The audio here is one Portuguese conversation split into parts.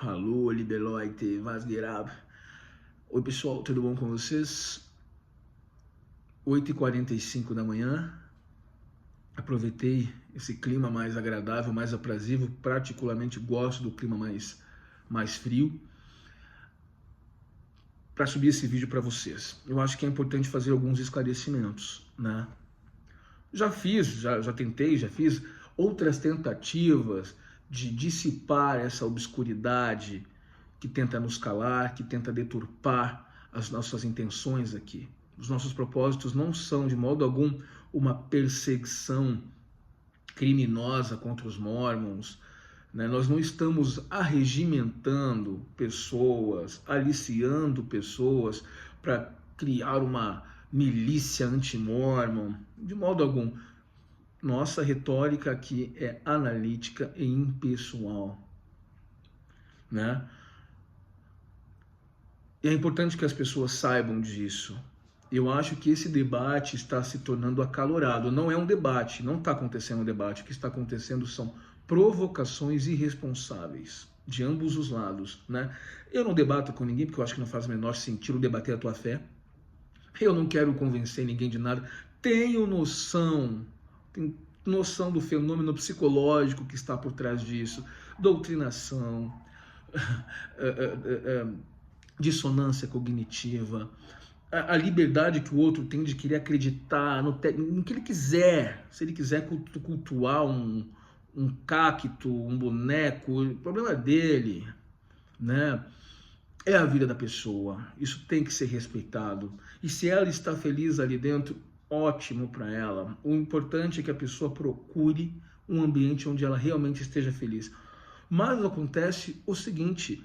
Alô, Libeloite, Vasgueirab. Oi, pessoal, tudo bom com vocês? 8h45 da manhã. Aproveitei esse clima mais agradável, mais aprazível. Particularmente gosto do clima mais frio, para subir esse vídeo para vocês. Eu acho que é importante fazer alguns esclarecimentos, né? Já tentei, já fiz outras tentativas de dissipar essa obscuridade que tenta nos calar, que tenta deturpar as nossas intenções aqui. Os nossos propósitos não são, de modo algum, uma perseguição criminosa contra os Mormons, né? Nós não estamos arregimentando pessoas, aliciando pessoas para criar uma milícia anti-Mormon, de modo algum. Nossa retórica aqui é analítica e impessoal, né? E é importante que as pessoas saibam disso. Eu acho que esse debate está se tornando acalorado. Não é um debate, não está acontecendo um debate. O que está acontecendo são provocações irresponsáveis de ambos os lados, né? Eu não debato com ninguém porque eu acho que não faz o menor sentido debater a tua fé. Eu não quero convencer ninguém de nada. Tenho noção do fenômeno psicológico que está por trás disso, doutrinação, dissonância cognitiva, a liberdade que o outro tem de querer acreditar no que ele quiser. Se ele quiser cultuar um cacto, um boneco, o problema é dele, né? É a vida da pessoa, isso tem que ser respeitado. E se ela está feliz ali dentro, ótimo para ela. O importante é que a pessoa procure um ambiente onde ela realmente esteja feliz. Mas acontece o seguinte: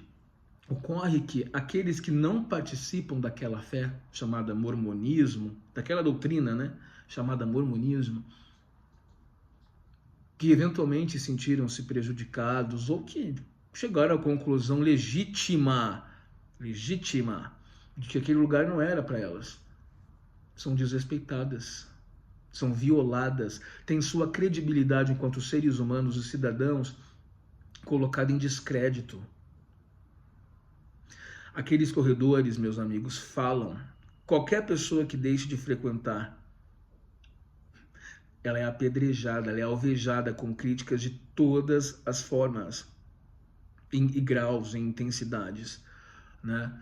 ocorre que aqueles que não participam daquela fé chamada mormonismo, daquela doutrina, né, chamada mormonismo, que eventualmente sentiram-se prejudicados ou que chegaram à conclusão legítima de que aquele lugar não era para elas, são desrespeitadas, são violadas, têm sua credibilidade enquanto seres humanos e cidadãos colocada em descrédito. Aqueles corredores, meus amigos, falam. Qualquer pessoa que deixe de frequentar, ela é apedrejada, ela é alvejada com críticas de todas as formas, em graus, em intensidades, né?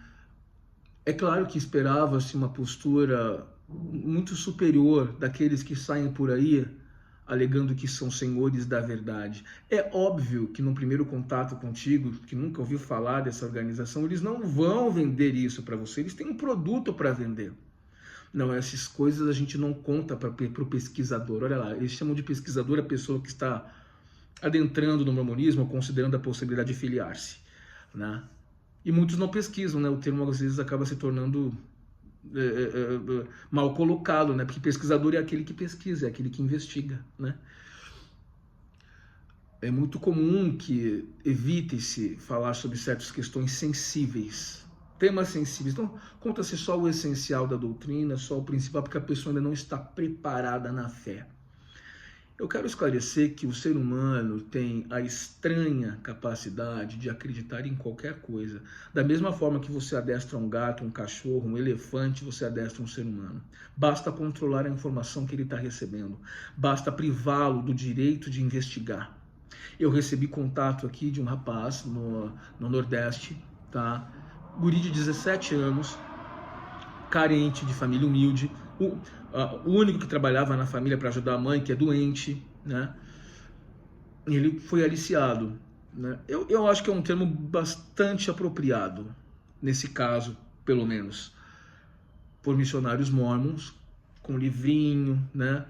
É claro que esperava-se uma postura muito superior daqueles que saem por aí alegando que são senhores da verdade. É óbvio que no primeiro contato contigo, que nunca ouviu falar dessa organização, eles não vão vender isso para você, eles têm um produto para vender. Não, essas coisas a gente não conta para o pesquisador. Olha lá, eles chamam de pesquisador a pessoa que está adentrando no mormonismo, considerando a possibilidade de filiar-se, né? E muitos não pesquisam, né? O termo às vezes acaba se tornando mal colocado, né? Porque pesquisador é aquele que pesquisa, é aquele que investiga, né? É muito comum que evite-se falar sobre certas questões sensíveis, temas sensíveis. Então, conta-se só o essencial da doutrina, só o principal, porque a pessoa ainda não está preparada na fé. Eu quero esclarecer que o ser humano tem a estranha capacidade de acreditar em qualquer coisa. Da mesma forma que você adestra um gato, um cachorro, um elefante, você adestra um ser humano. Basta controlar a informação que ele está recebendo. Basta privá-lo do direito de investigar. Eu recebi contato aqui de um rapaz no Nordeste, tá? Guri de 17 anos, carente, de família humilde, o único que trabalhava na família para ajudar a mãe, que é doente, né? Ele foi aliciado, né? Eu acho que é um termo bastante apropriado, nesse caso, pelo menos, por missionários mormons, com livrinho, né?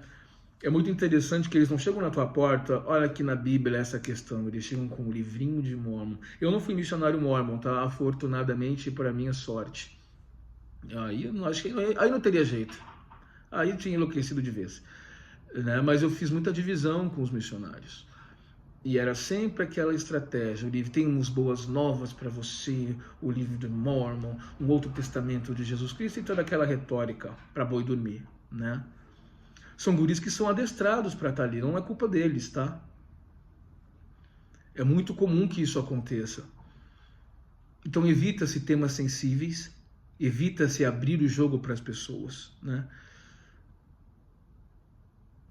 É muito interessante que eles não chegam na tua porta, olha aqui na Bíblia essa questão, eles chegam com um livrinho de mormon. Eu não fui missionário mormon, tá? Afortunadamente, para minha sorte. Aí eu não acho que aí não teria jeito. Aí eu tinha enlouquecido de vez, né? Mas eu fiz muita divisão com os missionários. E era sempre aquela estratégia. O livro tem umas boas novas para você, o livro de Mormon, um outro testamento de Jesus Cristo e toda aquela retórica para boi dormir, né? São guris que são adestrados para estar ali, não é culpa deles, tá? É muito comum que isso aconteça. Então evita-se temas sensíveis, evita-se abrir o jogo para as pessoas, né?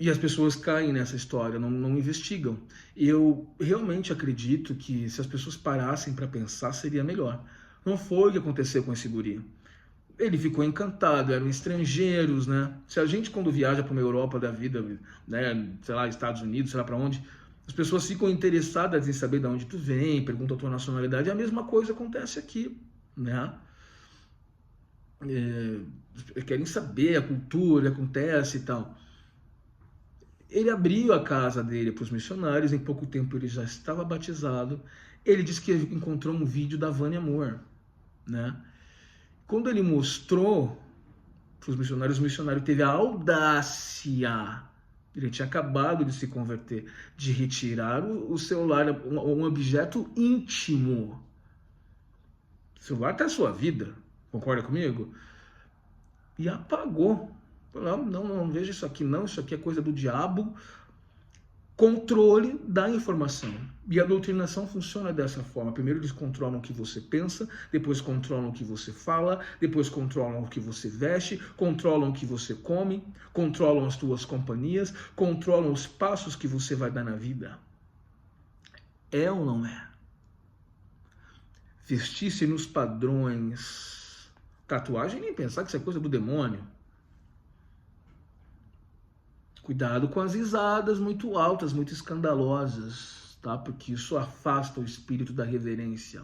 E as pessoas caem nessa história, não investigam. Eu realmente acredito que se as pessoas parassem para pensar, seria melhor. Não foi o que aconteceu com esse guri. Ele ficou encantado, eram estrangeiros, né? Se a gente, quando viaja para uma Europa da vida, né, sei lá, Estados Unidos, sei lá para onde, as pessoas ficam interessadas em saber de onde tu vem, perguntam a tua nacionalidade, a mesma coisa acontece aqui, né? Querem saber a cultura, que acontece e tal. Ele abriu a casa dele para os missionários, em pouco tempo ele já estava batizado. Ele disse que encontrou um vídeo da Vânia Moore, né? Quando ele mostrou para os missionários, o missionário teve a audácia, ele tinha acabado de se converter, de retirar o celular, um objeto íntimo. O celular está na sua vida, concorda comigo? E apagou. Não veja isso aqui não, isso aqui é coisa do diabo. Controle da informação. E a doutrinação funciona dessa forma. Primeiro eles controlam o que você pensa, depois controlam o que você fala, depois controlam o que você veste, controlam o que você come, controlam as tuas companhias, controlam os passos que você vai dar na vida. É ou não é? Vestir-se nos padrões. Tatuagem, nem pensar que isso é coisa do demônio. Cuidado com as risadas muito altas, muito escandalosas, tá? Porque isso afasta o espírito da reverência.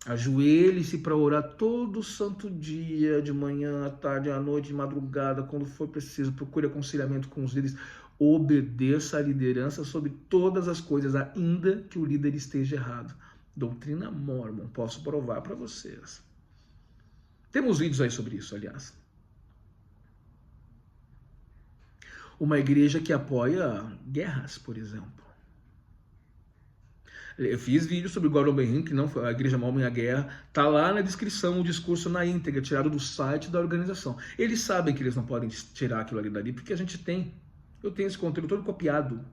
Ajoelhe-se para orar todo santo dia, de manhã, à tarde, à noite, de madrugada, quando for preciso. Procure aconselhamento com os líderes. Obedeça a liderança sobre todas as coisas, ainda que o líder esteja errado. Doutrina Mormon, posso provar para vocês. Temos vídeos aí sobre isso, aliás. Uma igreja que apoia guerras, por exemplo. Eu fiz vídeo sobre o Gordon Ben Hinckley, que não foi a Igreja Mormon e a Guerra. Tá lá na descrição o discurso na íntegra, tirado do site da organização. Eles sabem que eles não podem tirar aquilo ali dali, porque a gente tem. Eu tenho esse conteúdo todo copiado.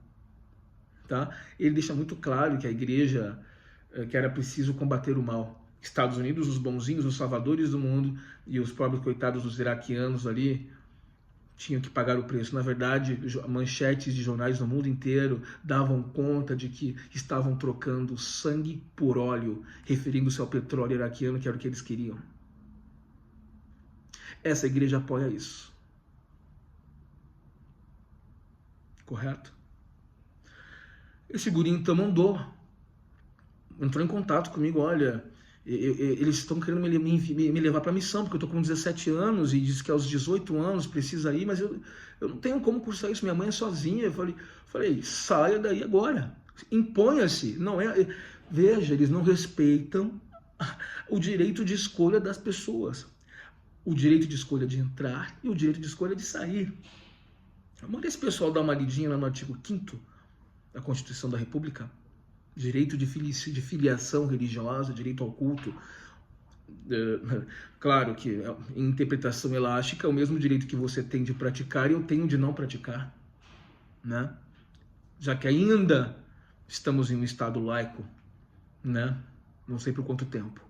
Tá? Ele deixa muito claro que a igreja, que era preciso combater o mal. Estados Unidos, os bonzinhos, os salvadores do mundo, e os pobres coitados dos iraquianos ali, tinham que pagar o preço. Na verdade, manchetes de jornais no mundo inteiro davam conta de que estavam trocando sangue por óleo, referindo-se ao petróleo iraquiano, que era o que eles queriam. Essa igreja apoia isso. Correto? Esse guri então entrou em contato comigo, olha, eles estão querendo me levar para a missão, porque eu estou com 17 anos e diz que aos 18 anos precisa ir, mas eu não tenho como cursar isso, minha mãe é sozinha. Eu falei, saia daí agora, imponha-se. Não é, veja, eles não respeitam o direito de escolha das pessoas, o direito de escolha de entrar e o direito de escolha de sair. Manda esse pessoal dar uma lidinha lá no artigo 5º da Constituição da República. Direito de filiação religiosa, direito ao culto. Claro que em interpretação elástica é o mesmo direito que você tem de praticar e eu tenho de não praticar, né? Já que ainda estamos em um estado laico, né? Não sei por quanto tempo,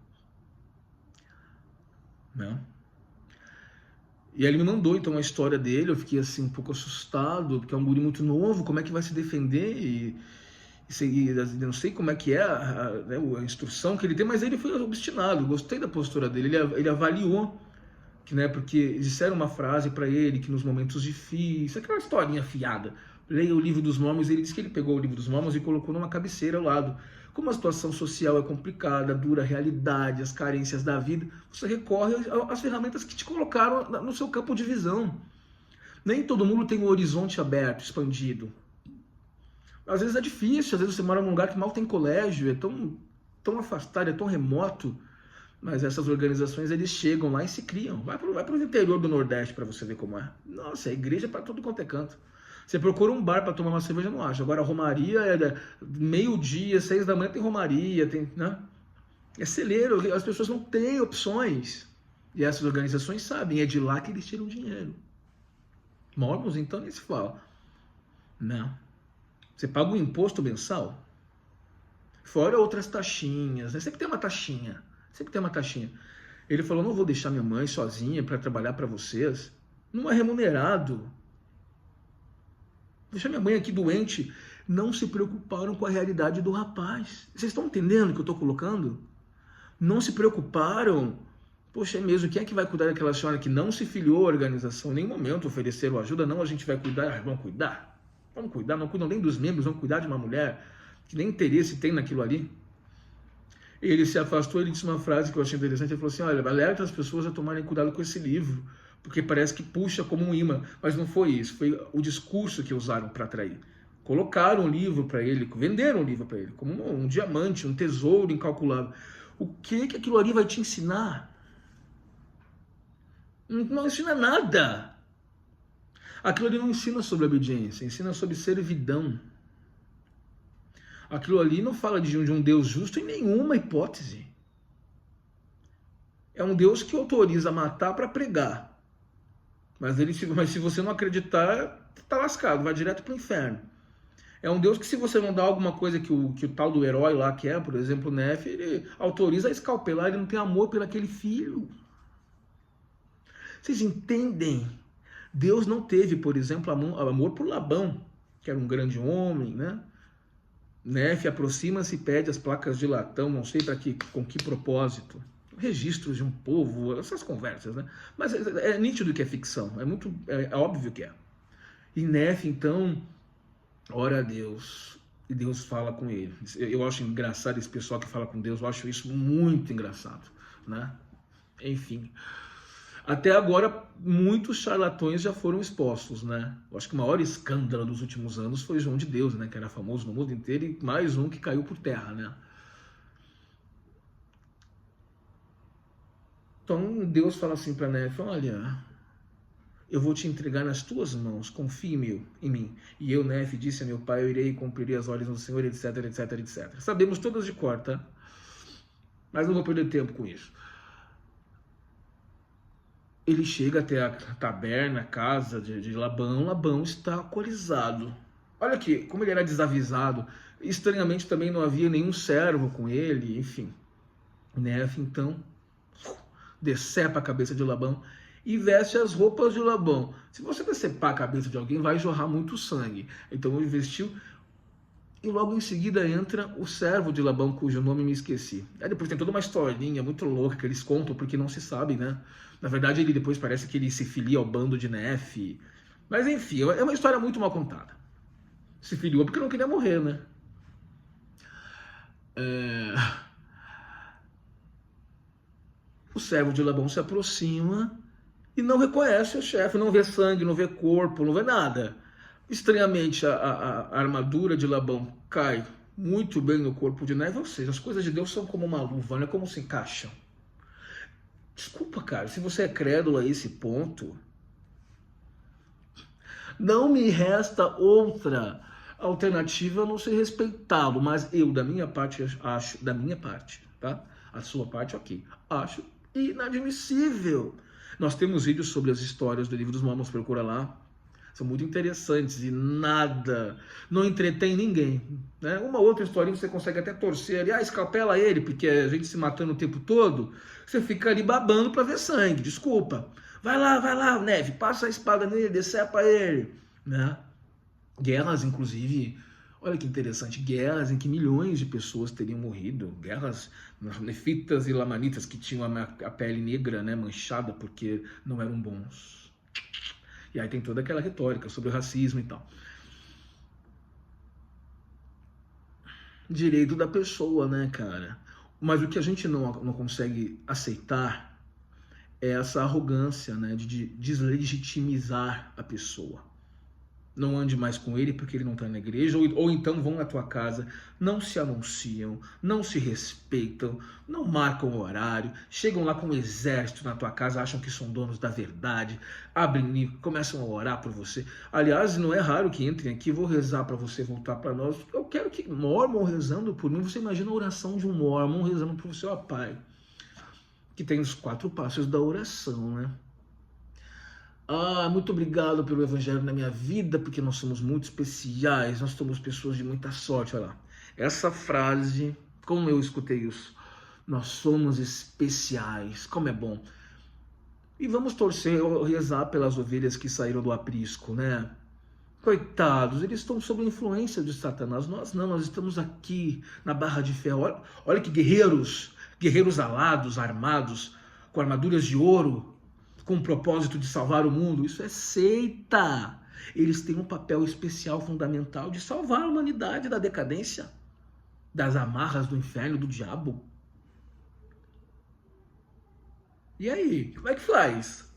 né? E aí ele me mandou então a história dele. Eu fiquei assim um pouco assustado, porque é um guri muito novo, como é que vai se defender? E eu não sei como é que é a instrução que ele tem, mas ele foi obstinado. Gostei da postura dele. Ele avaliou, que, né, porque disseram uma frase para ele que nos momentos difíceis, aquela historinha fiada, leia o livro dos Mormons. Ele disse que ele pegou o livro dos Mormons e colocou numa cabeceira ao lado. Como a situação social é complicada, dura a realidade, as carências da vida, você recorre às ferramentas que te colocaram no seu campo de visão. Nem todo mundo tem um horizonte aberto, expandido. Às vezes é difícil, às vezes você mora num lugar que mal tem colégio, é tão afastado, é tão remoto, mas essas organizações, eles chegam lá e se criam. Vai para o interior do Nordeste para você ver como é. Nossa, é igreja para tudo quanto é canto. Você procura um bar para tomar uma cerveja, não acha. Agora a romaria é meio-dia, 6 da manhã tem romaria, tem, né? É celeiro, as pessoas não têm opções. E essas organizações sabem, é de lá que eles tiram dinheiro. Mormons, então, nem se fala. Não. Você paga um imposto mensal? Fora outras taxinhas, né? Sempre tem uma taxinha. Sempre tem uma taxinha. Ele falou, não vou deixar minha mãe sozinha para trabalhar para vocês. Não é remunerado. Deixar minha mãe aqui doente. Não se preocuparam com a realidade do rapaz. Vocês estão entendendo o que eu estou colocando? Não se preocuparam. Poxa, é mesmo, quem é que vai cuidar daquela senhora que não se filiou à organização? Em nenhum momento ofereceram ajuda, não, a gente vai cuidar. Vamos cuidar? Vamos cuidar, não cuidam nem dos membros, vão cuidar de uma mulher que nem interesse tem naquilo ali. Ele se afastou, ele disse uma frase que eu achei interessante, ele falou assim, olha, alerta as pessoas a tomarem cuidado com esse livro, porque parece que puxa como um imã, mas não foi isso, foi o discurso que usaram para atrair. Colocaram o livro para ele, venderam o livro para ele, como um diamante, um tesouro incalculável. O que aquilo ali vai te ensinar? Não ensina nada. Aquilo ali não ensina sobre obediência, ensina sobre servidão. Aquilo ali não fala de um Deus justo em nenhuma hipótese. É um Deus que autoriza matar para pregar. Mas se você não acreditar, tá lascado, vai direto para o inferno. É um Deus que se você não dá alguma coisa que o tal do herói lá quer, por exemplo, o Nef, ele autoriza a escalpelar, ele não tem amor pelo aquele filho. Vocês entendem? Deus não teve, por exemplo, amor por Labão, que era um grande homem, né? Nef aproxima-se e pede as placas de latão, não sei com que propósito. Registros de um povo, essas conversas, né? Mas é nítido que é ficção, é óbvio que é. E Nef, então, ora a Deus, e Deus fala com ele. Eu acho engraçado esse pessoal que fala com Deus, eu acho isso muito engraçado, né? Enfim. Até agora, muitos charlatões já foram expostos, né? Eu acho que o maior escândalo dos últimos anos foi João de Deus, né? Que era famoso no mundo inteiro, e mais um que caiu por terra, né? Então, Deus fala assim para Nef, olha, eu vou te entregar nas tuas mãos, confie em mim. E eu, Nef, disse a meu pai, eu irei e cumprirei as ordens do Senhor, etc, etc, etc. Sabemos todas de cor, tá? Mas não vou perder tempo com isso. Ele chega até a taberna, a casa de Labão. Labão está alcoolizado. Olha aqui, como ele era desavisado. Estranhamente também não havia nenhum servo com ele, enfim. Nef, então, decepa a cabeça de Labão e veste as roupas de Labão. Se você decepar a cabeça de alguém, vai jorrar muito sangue. Então ele vestiu, e logo em seguida entra o servo de Labão, cujo nome me esqueci. Aí depois tem toda uma historinha muito louca que eles contam, porque não se sabe, né? Na verdade, ele depois parece que ele se filia ao bando de Nef. Mas enfim, é uma história muito mal contada. Se filiou porque não queria morrer, né? O servo de Labão se aproxima e não reconhece o chefe, não vê sangue, não vê corpo, não vê nada. Estranhamente, a armadura de Labão cai muito bem no corpo de Nef, ou seja, as coisas de Deus são como uma luva, né? Como se encaixam. Desculpa, cara, se você é crédulo a esse ponto, não me resta outra alternativa a não ser respeitá-lo, mas eu, da minha parte, acho, tá? A sua parte, ok, acho inadmissível. Nós temos vídeos sobre as histórias do Livro dos Mormons, procura lá. São muito interessantes e nada, não entretém ninguém, né? Uma outra historinha você consegue até torcer ali, escalpela ele, porque a gente se matando o tempo todo, você fica ali babando para ver sangue, desculpa. Vai lá, Neve, passa a espada nele, decepa ele, né? Guerras, inclusive, olha que interessante, guerras em que milhões de pessoas teriam morrido, guerras nefitas e lamanitas que tinham a pele negra, né, manchada porque não eram bons. E aí tem toda aquela retórica sobre o racismo e tal. Direito da pessoa, né, cara? Mas o que a gente não consegue aceitar é essa arrogância, né, de deslegitimizar a pessoa. Não ande mais com ele porque ele não está na igreja, ou então vão na tua casa, não se anunciam, não se respeitam, não marcam o horário, chegam lá com um exército na tua casa, acham que são donos da verdade, abrem livro, começam a orar por você. Aliás, não é raro que entrem aqui, vou rezar para você voltar para nós. Eu quero que Mormon rezando por mim, você imagina a oração de um Mormon rezando por você, ó Pai, que tem os 4 passos da oração, né? Muito obrigado pelo evangelho na minha vida, porque nós somos muito especiais, nós somos pessoas de muita sorte, olha lá. Essa frase, como eu escutei isso, nós somos especiais, como é bom. E vamos torcer, rezar pelas ovelhas que saíram do aprisco, né? Coitados, eles estão sob a influência de Satanás. Nós não, nós estamos aqui na barra de ferro. Olha que guerreiros, guerreiros alados, armados, com armaduras de ouro, com o propósito de salvar o mundo. Isso é seita. Eles têm um papel especial, fundamental, de salvar a humanidade da decadência, das amarras do inferno, do diabo. E aí, como é que faz?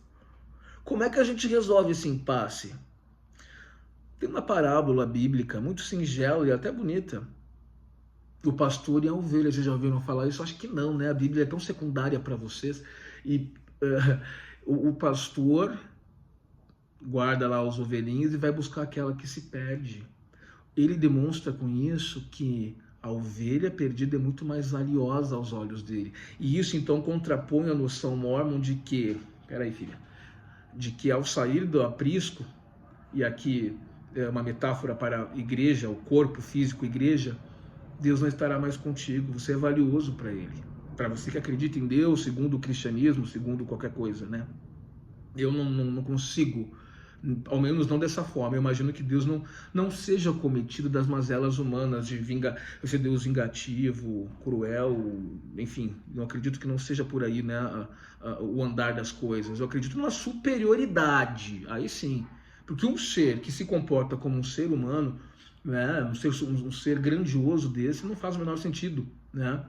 Como é que a gente resolve esse impasse? Tem uma parábola bíblica muito singela e até bonita. O pastor e a ovelha, vocês já ouviram falar isso? Acho que não, né? A Bíblia é tão secundária para vocês. E o pastor guarda lá os ovelhinhos e vai buscar aquela que se perde. Ele demonstra com isso que a ovelha perdida é muito mais valiosa aos olhos dele. E isso então contrapõe a noção mórmon de que, peraí filha, de que ao sair do aprisco, e aqui é uma metáfora para a igreja, o corpo físico igreja, Deus não estará mais contigo, você é valioso para ele. Para você que acredita em Deus, segundo o cristianismo, segundo qualquer coisa, né? Eu não consigo, ao menos não dessa forma. Eu imagino que Deus não seja cometido das mazelas humanas, de ser Deus vingativo, cruel, enfim. Eu acredito que não seja por aí, né, o andar das coisas. Eu acredito numa superioridade, aí sim. Porque um ser que se comporta como um ser humano, né, um ser grandioso desse, não faz o menor sentido, né?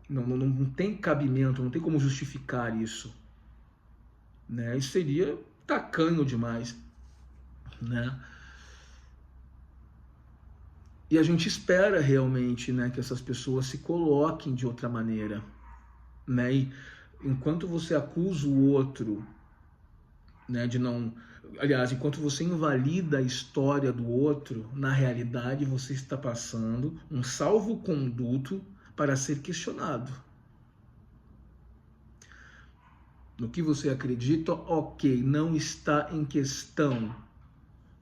Não tem cabimento, não tem como justificar isso, né? Isso seria tacanho demais, né? E a gente espera realmente, né, que essas pessoas se coloquem de outra maneira, né? E enquanto você acusa o outro, né, de não... Aliás, enquanto você invalida a história do outro, na realidade você está passando um salvo-conduto para ser questionado. No que você acredita, ok, não está em questão,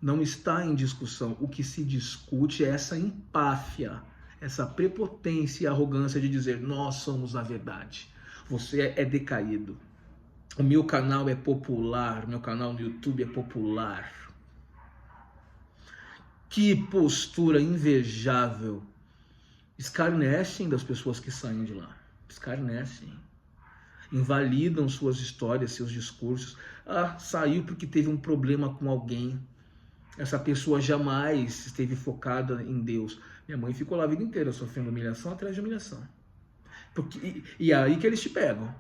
não está em discussão. O que se discute é essa empáfia, essa prepotência e arrogância de dizer nós somos a verdade, você é decaído. O meu canal é popular, meu canal no YouTube é popular. Que postura invejável. Escarnecem das pessoas que saem de lá. Escarnecem. Invalidam suas histórias, seus discursos. Ah, saiu porque teve um problema com alguém. Essa pessoa jamais esteve focada em Deus. Minha mãe ficou lá a vida inteira sofrendo humilhação atrás de humilhação. E é aí que eles te pegam.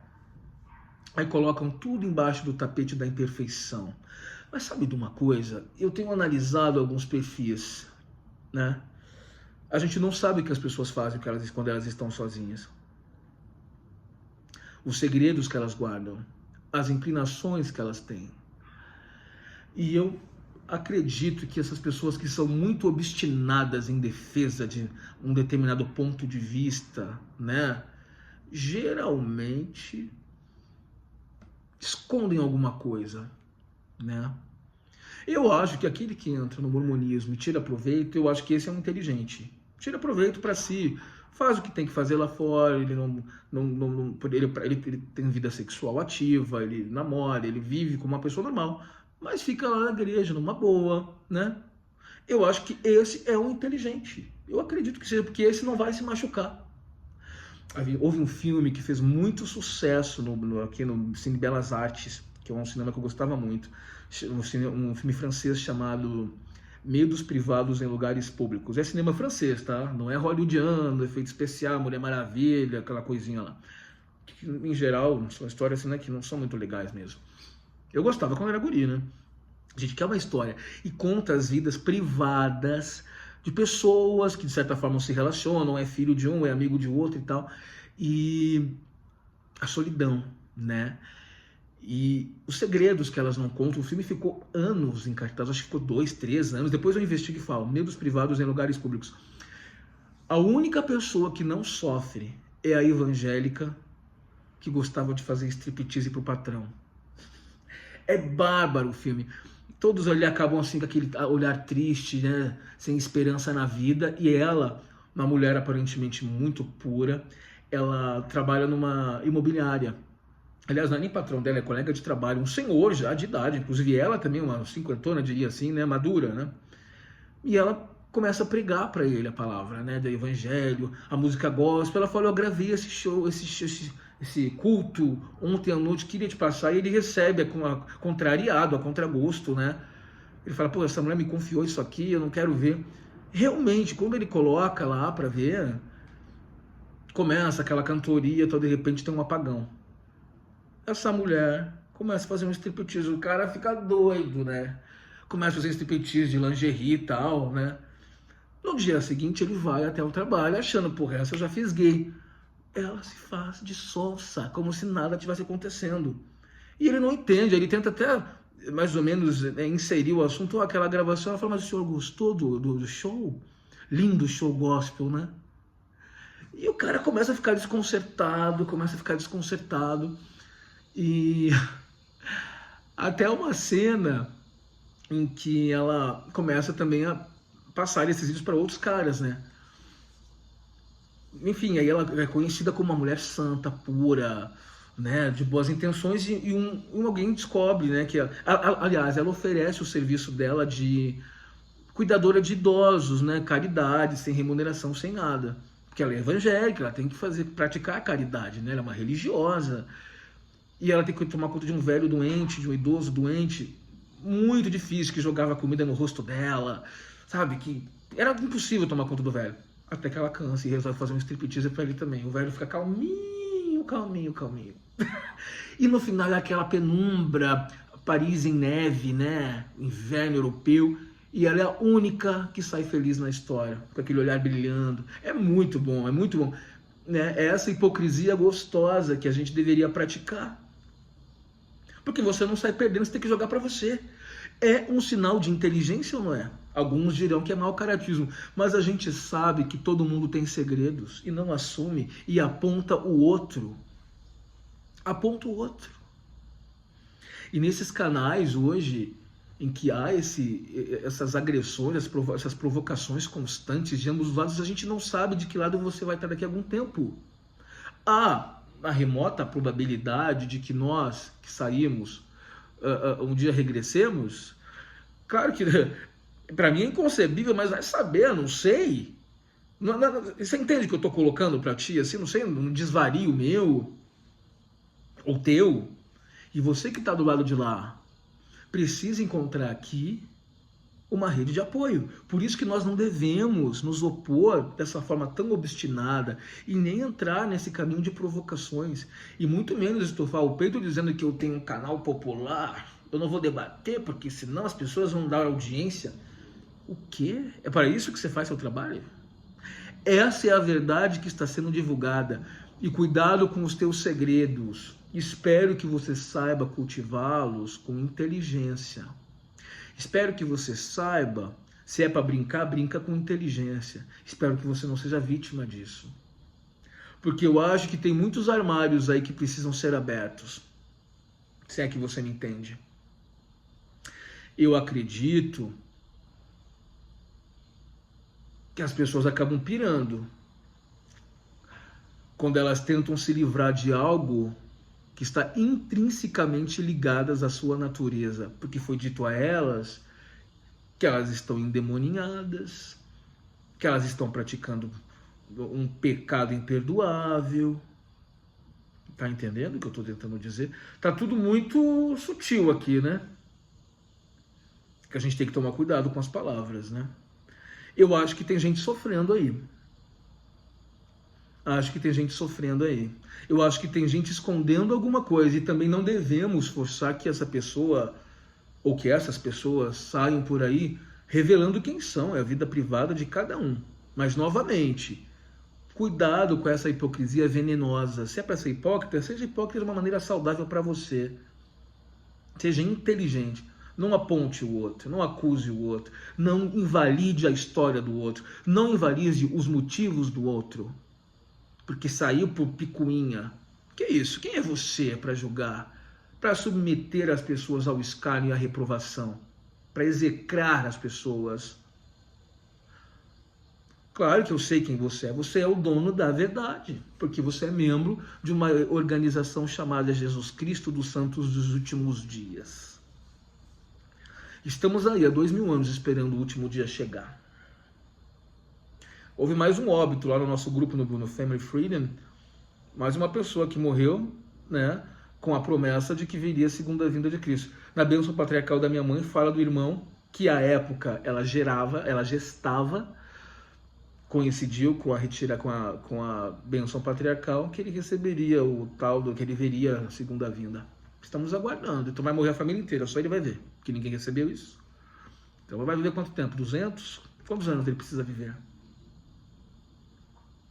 Aí colocam tudo embaixo do tapete da imperfeição. Mas sabe de uma coisa? Eu tenho analisado alguns perfis, né? A gente não sabe o que as pessoas fazem quando elas estão sozinhas. Os segredos que elas guardam. As inclinações que elas têm. E eu acredito que essas pessoas que são muito obstinadas em defesa de um determinado ponto de vista, né? Geralmente escondem alguma coisa, né? Eu acho que aquele que entra no mormonismo e tira proveito, eu acho que esse é um inteligente. Tira proveito para si, faz o que tem que fazer lá fora, ele ele tem vida sexual ativa, ele namora, ele vive como uma pessoa normal, mas fica lá na igreja numa boa, né? Eu acho que esse é um inteligente. Eu acredito que seja, porque esse não vai se machucar. Houve um filme que fez muito sucesso aqui no Cine Belas Artes, que é um cinema que eu gostava muito, um filme francês chamado Medos Privados em Lugares Públicos. É cinema francês, tá? Não é hollywoodiano, efeito especial, Mulher Maravilha, aquela coisinha lá. Que, em geral, são histórias assim, né, que não são muito legais mesmo. Eu gostava quando era guri, né? A gente quer uma história e conta as vidas privadas de pessoas que de certa forma se relacionam, é filho de um, é amigo de outro e tal, e a solidão, né? E os segredos que elas não contam. O filme ficou anos em cartaz, acho que ficou 2, 3 anos. Depois eu investigo e falo, medos privados em lugares públicos. A única pessoa que não sofre é a evangélica que gostava de fazer striptease pro patrão. É bárbaro o filme. Todos ali acabam assim com aquele olhar triste, né? Sem esperança na vida. E ela, uma mulher aparentemente muito pura. Ela trabalha numa imobiliária. Aliás, não é nem patrão dela, é colega de trabalho, um senhor já de idade, inclusive ela também, uma cinquentona, diria assim, né, madura, né? E ela começa a pregar para ele a palavra, né, do evangelho, a música gospel. Ela fala: eu gravei esse show, esse culto ontem à noite, queria te passar. E ele recebe contrariado, a contragosto, né? Ele fala: pô, essa mulher me confiou isso aqui, eu não quero ver. Realmente, quando ele coloca lá para ver, começa aquela cantoria, então de repente tem um apagão. Essa mulher começa a fazer um striptease, o cara fica doido, né? Começa a fazer striptease de lingerie e tal, né? No dia seguinte ele vai até o trabalho achando: porra, essa eu já fiz gay. Ela se faz de sonsa, como se nada tivesse acontecendo. E ele não entende, ele tenta até mais ou menos inserir o assunto. Aquela gravação, ela fala: mas o senhor gostou do show? Lindo show gospel, né? E o cara começa a ficar desconcertado, e até uma cena em que ela começa também a passar esses vídeos para outros caras, né? Enfim, aí ela é conhecida como uma mulher santa, pura, né, de boas intenções, e alguém descobre, né, que aliás, ela oferece o serviço dela de cuidadora de idosos, né, caridade, sem remuneração, sem nada. Porque ela é evangélica, ela tem que praticar a caridade, né? Ela é uma religiosa. E ela tem que tomar conta de um velho doente, de um idoso doente, muito difícil, que jogava comida no rosto dela, sabe? Que era impossível tomar conta do velho. Até que ela cansa e resolve fazer um striptease pra ele também. O velho fica calminho. E no final é aquela penumbra, Paris em neve, né? Inverno europeu. E ela é a única que sai feliz na história, com aquele olhar brilhando. É muito bom, né? É essa hipocrisia gostosa que a gente deveria praticar. Porque você não sai perdendo, você tem que jogar para você. É um sinal de inteligência ou não é? Alguns dirão que é mau caratismo, mas a gente sabe que todo mundo tem segredos e não assume e aponta o outro. Aponta o outro. E nesses canais hoje, em que há essas agressões, essas provocações constantes de ambos os lados, a gente não sabe de que lado você vai estar daqui a algum tempo. Há a remota probabilidade de que nós, que saímos, um dia regressemos. Claro que para mim é inconcebível, mas vai saber, não sei. Você entende o que eu estou colocando para ti? Assim, não sei, um desvario meu ou teu. E você que está do lado de lá precisa encontrar aqui uma rede de apoio. Por isso que nós não devemos nos opor dessa forma tão obstinada e nem entrar nesse caminho de provocações. E muito menos estufar o peito dizendo que eu tenho um canal popular, eu não vou debater porque senão as pessoas vão dar audiência. O quê? É para isso que você faz seu trabalho? Essa é a verdade que está sendo divulgada. E cuidado com os teus segredos. Espero que você saiba cultivá-los com inteligência. Espero que você saiba, se é para brincar, brinca com inteligência. Espero que você não seja vítima disso. Porque eu acho que tem muitos armários aí que precisam ser abertos. Se é que você me entende. Eu acredito que as pessoas acabam pirando quando elas tentam se livrar de algo que está intrinsecamente ligadas à sua natureza, porque foi dito a elas que elas estão endemoninhadas, que elas estão praticando um pecado imperdoável. Tá entendendo o que eu estou tentando dizer? Tá tudo muito sutil aqui, né? Que a gente tem que tomar cuidado com as palavras, né? Eu acho que tem gente sofrendo aí. Acho que tem gente sofrendo aí. Eu acho que tem gente escondendo alguma coisa e também não devemos forçar que essa pessoa ou que essas pessoas saiam por aí revelando quem são, é a vida privada de cada um. Mas, novamente, cuidado com essa hipocrisia venenosa. Se é para ser hipócrita, seja hipócrita de uma maneira saudável para você. Seja inteligente. Não aponte o outro, não acuse o outro, não invalide a história do outro, não invalide os motivos do outro. Porque saiu por picuinha. Que isso? Quem é você para julgar? Para submeter as pessoas ao escárnio e à reprovação? Para execrar as pessoas? Claro que eu sei quem você é o dono da verdade, porque você é membro de uma organização chamada Jesus Cristo dos Santos dos Últimos Dias. Estamos aí há 2000 anos esperando o último dia chegar. Houve mais um óbito lá no nosso grupo no Family Freedom, mais uma pessoa que morreu, né, com a promessa de que viria a segunda vinda de Cristo. Na bênção patriarcal da minha mãe fala do irmão que à época ela gestava, coincidiu com a bênção patriarcal, que ele receberia o tal que ele veria a segunda vinda. Estamos aguardando. Então vai morrer a família inteira, só ele vai ver, que ninguém recebeu isso. Então vai viver quanto tempo? 200? Quantos anos ele precisa viver?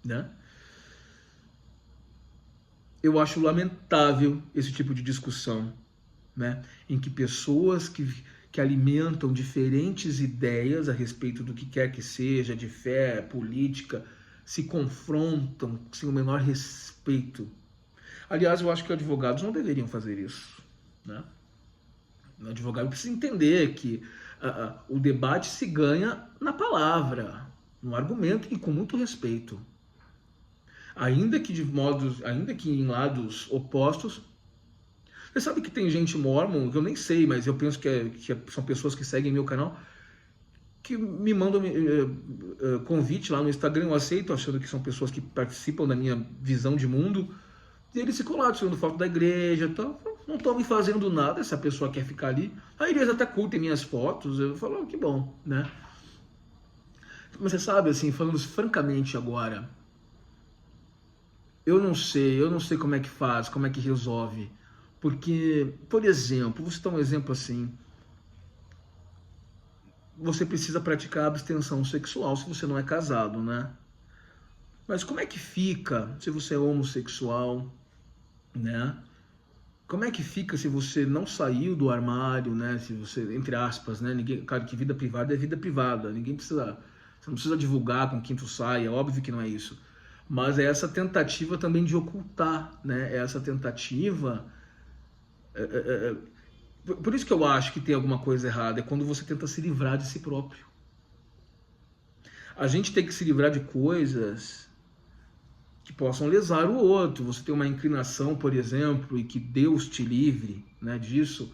Né? Eu acho lamentável esse tipo de discussão, né, em que pessoas que alimentam diferentes ideias a respeito do que quer que seja, de fé, política, se confrontam sem o menor respeito. Aliás, eu acho que advogados não deveriam fazer isso, né? O advogado precisa entender que o debate se ganha na palavra, no argumento e com muito respeito. Ainda que em lados opostos. Você sabe que tem gente mormon, que eu nem sei, mas eu penso que são pessoas que seguem meu canal, que me mandam convite lá no Instagram, eu aceito, achando que são pessoas que participam da minha visão de mundo, e eles ficam lá tirando foto da igreja e tal. Não estão me fazendo nada, essa pessoa quer ficar ali. Aí eles até curtem minhas fotos, eu falo, oh, que bom, né? Mas você sabe, assim, falando francamente agora, eu não sei como é que faz, como é que resolve. Porque, por exemplo, vou citar um exemplo assim, você precisa praticar abstenção sexual se você não é casado, né? Mas como é que fica se você é homossexual, né? Como é que fica se você não saiu do armário, né? Se você, entre aspas, né? Claro que vida privada é vida privada, você não precisa divulgar com quem tu sai, é óbvio que não é isso. Mas é essa tentativa também de ocultar, né? É essa tentativa... Por isso que eu acho que tem alguma coisa errada, é quando você tenta se livrar de si próprio. A gente tem que se livrar de coisas que possam lesar o outro. Você tem uma inclinação, por exemplo, e que Deus te livre, né, disso,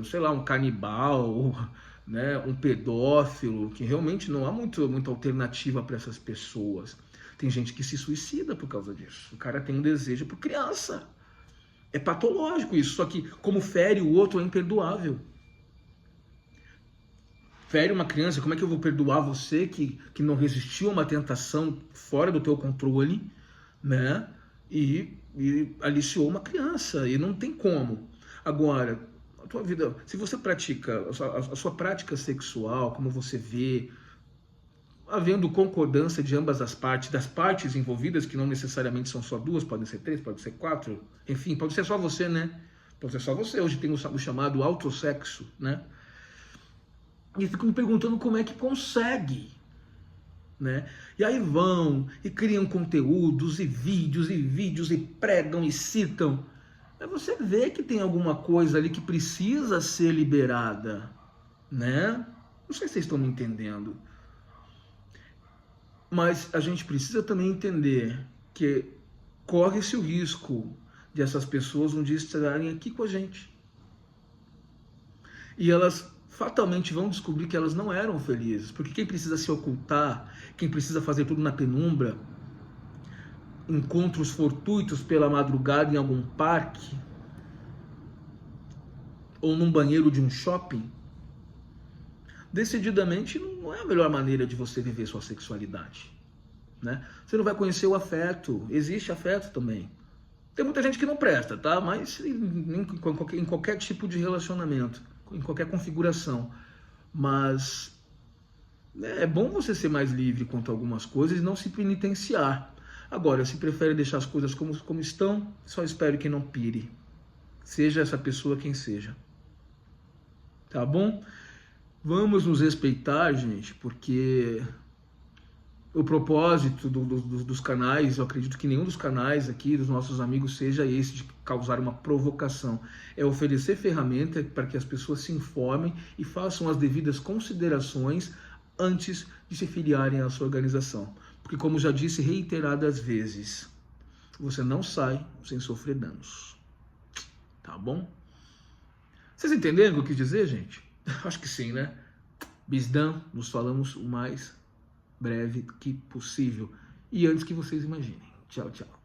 sei lá, um canibal, né, um pedófilo, que realmente não há muita alternativa para essas pessoas. Tem gente que se suicida por causa disso. O cara tem um desejo por criança. É patológico isso, só que como fere o outro é imperdoável. Fere uma criança, como é que eu vou perdoar você que não resistiu a uma tentação fora do teu controle, né? E aliciou uma criança, e não tem como. Agora, a tua vida, se você pratica, a sua prática sexual, como você vê, havendo concordância de ambas as partes, das partes envolvidas, que não necessariamente são só duas, podem ser três, podem ser quatro, enfim, pode ser só você, né? Pode ser só você. Hoje tem o chamado autossexo, né? E fico me perguntando como é que consegue, né? E aí vão e criam conteúdos e vídeos e pregam e citam. Aí você vê que tem alguma coisa ali que precisa ser liberada, né? Não sei se vocês estão me entendendo. Mas a gente precisa também entender que corre-se o risco de essas pessoas um dia estarem aqui com a gente. E elas fatalmente vão descobrir que elas não eram felizes. Porque quem precisa se ocultar, quem precisa fazer tudo na penumbra, encontros fortuitos pela madrugada em algum parque, ou num banheiro de um shopping, decididamente não é a melhor maneira de você viver sua sexualidade, né? Você não vai conhecer o afeto, existe afeto também. Tem muita gente que não presta, tá? Mas em qualquer tipo de relacionamento, em qualquer configuração. Mas é bom você ser mais livre quanto a algumas coisas e não se penitenciar. Agora, se prefere deixar as coisas como estão, só espero que não pire. Seja essa pessoa quem seja. Tá bom? Vamos nos respeitar, gente, porque o propósito dos canais, eu acredito que nenhum dos canais aqui, dos nossos amigos, seja esse de causar uma provocação. É oferecer ferramenta para que as pessoas se informem e façam as devidas considerações antes de se filiarem à sua organização. Porque, como já disse reiteradas vezes, você não sai sem sofrer danos. Tá bom? Vocês entenderam o que eu quis dizer, gente? Acho que sim, né? Bisdam, nos falamos o mais breve que possível. E antes que vocês imaginem. Tchau, tchau.